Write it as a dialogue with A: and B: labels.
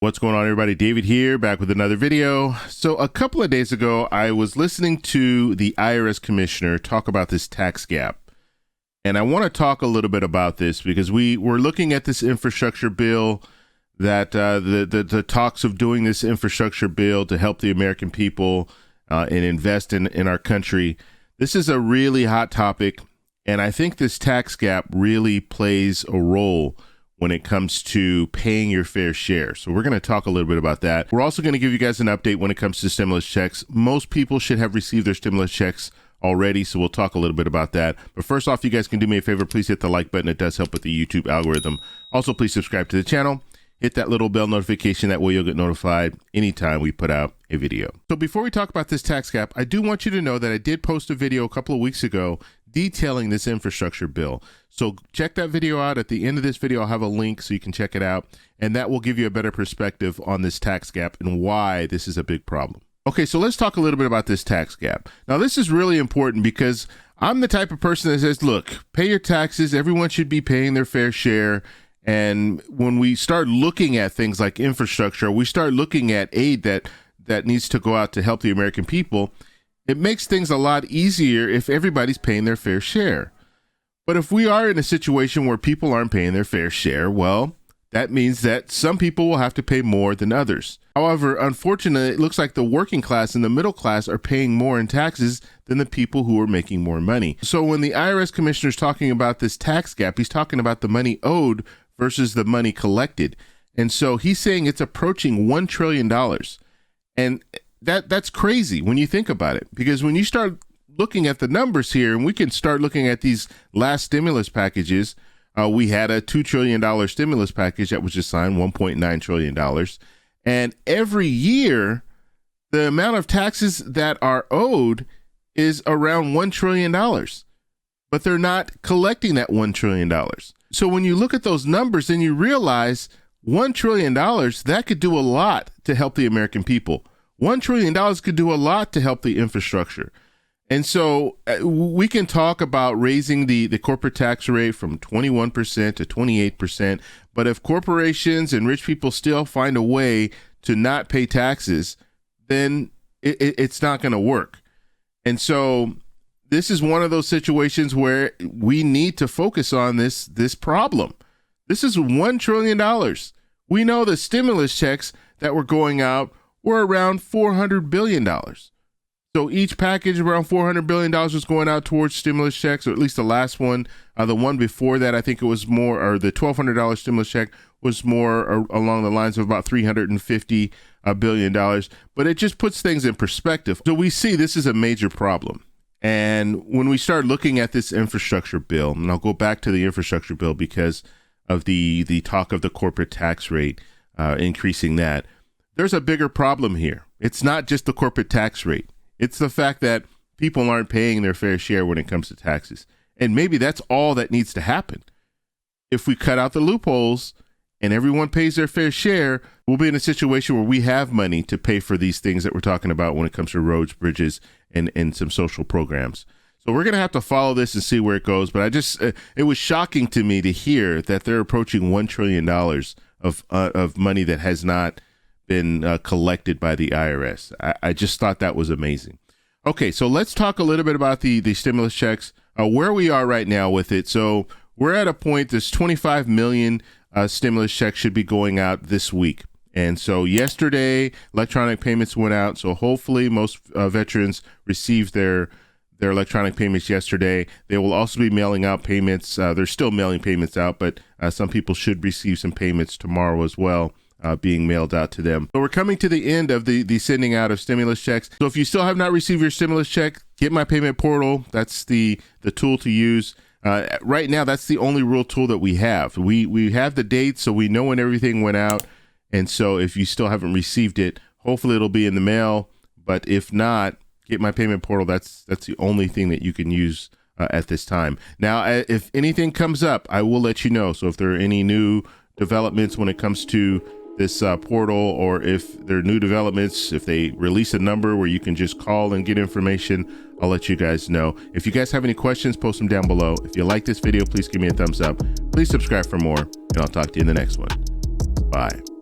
A: What's going on, everybody? David here, back with another video. So a couple of days ago, I was listening to the IRS commissioner talk about this tax gap. And I want to talk a little bit about this because we were looking at this infrastructure bill, that the talks of doing this infrastructure bill to help the American people and invest in our country. This is a really hot topic. And I think this tax gap really plays a role when it comes to paying your fair share. So we're going to talk a little bit about that. We're also going to give you guys an update when it comes to stimulus checks. Most people should have received their stimulus checks already, so we'll talk a little bit about that. But first off, you guys can do me a favor. Please hit the like button. It does help with the YouTube algorithm. Also, please subscribe to the channel. Hit that little bell notification. That way you'll get notified anytime we put out a video. So before we talk about this tax gap, I do want you to know that I did post a video a couple of weeks ago detailing this infrastructure bill. So check that video out. At the end of this video, I'll have a link so you can check it out. And that will give you a better perspective on this tax gap and why this is a big problem. Okay, so let's talk a little bit about this tax gap. Now, this is really important because I'm the type of person that says, look, pay your taxes. Everyone should be paying their fair share. And when we start looking at things like infrastructure, we start looking at aid that needs to go out to help the American people. It makes things a lot easier if everybody's paying their fair share. But if we are in a situation where people aren't paying their fair share, well, that means that some people will have to pay more than others. However, unfortunately, it looks like the working class and the middle class are paying more in taxes than the people who are making more money. So when the IRS commissioner is talking about this tax gap, he's talking about the money owed versus the money collected. And so he's saying it's approaching $1 trillion. And that's crazy when you think about it, because when you start looking at the numbers here, and we can start looking at these last stimulus packages, we had a $2 trillion stimulus package that was just signed, $1.9 trillion. And every year, the amount of taxes that are owed is around $1 trillion, but they're not collecting that $1 trillion. So when you look at those numbers, then you realize $1 trillion, that could do a lot to help the American people. $1 trillion could do a lot to help the infrastructure. And so we can talk about raising the corporate tax rate from 21% to 28%. But if corporations and rich people still find a way to not pay taxes, then it's not going to work. And so this is one of those situations where we need to focus on this problem. This is $1 trillion. We know the stimulus checks that were going out were around $400 billion. So each package around $400 billion was going out towards stimulus checks, or at least the last one. The one before that, I think it was more, or the $1,200 stimulus check was more along the lines of about $350 billion. But it just puts things in perspective. So we see this is a major problem. And when we start looking at this infrastructure bill, and I'll go back to the infrastructure bill because of the talk of the corporate tax rate, increasing that, there's a bigger problem here. It's not just the corporate tax rate. It's the fact that people aren't paying their fair share when it comes to taxes. And maybe that's all that needs to happen. If we cut out the loopholes and everyone pays their fair share, we'll be in a situation where we have money to pay for these things that we're talking about when it comes to roads, bridges, and some social programs. So we're going to have to follow this and see where it goes. But it was shocking to me to hear that they're approaching $1 trillion of money that has not been collected by the IRS. I just thought that was amazing. Okay, so let's talk a little bit about the stimulus checks, where we are right now with it. So we're at a point, this 25 million stimulus checks should be going out this week. And so yesterday, electronic payments went out. So hopefully most veterans received their electronic payments yesterday. They will also be mailing out payments. They're still mailing payments out, but some people should receive some payments tomorrow as well, being mailed out to them. So we're coming to the end of the sending out of stimulus checks. So if you still have not received your stimulus check, get My Payment Portal. That's the tool to use. Right now, that's the only real tool that we have. We have the dates, so we know when everything went out. And so if you still haven't received it, hopefully it'll be in the mail. But if not, get My Payment Portal. That's the only thing that you can use at this time. Now, if anything comes up, I will let you know. So if there are any new developments when it comes to this portal, or if there are new developments, if they release a number where you can just call and get information, I'll let you guys know. If you guys have any questions, post them down below. If you like this video, please give me a thumbs up. Please subscribe for more, and I'll talk to you in the next one. Bye.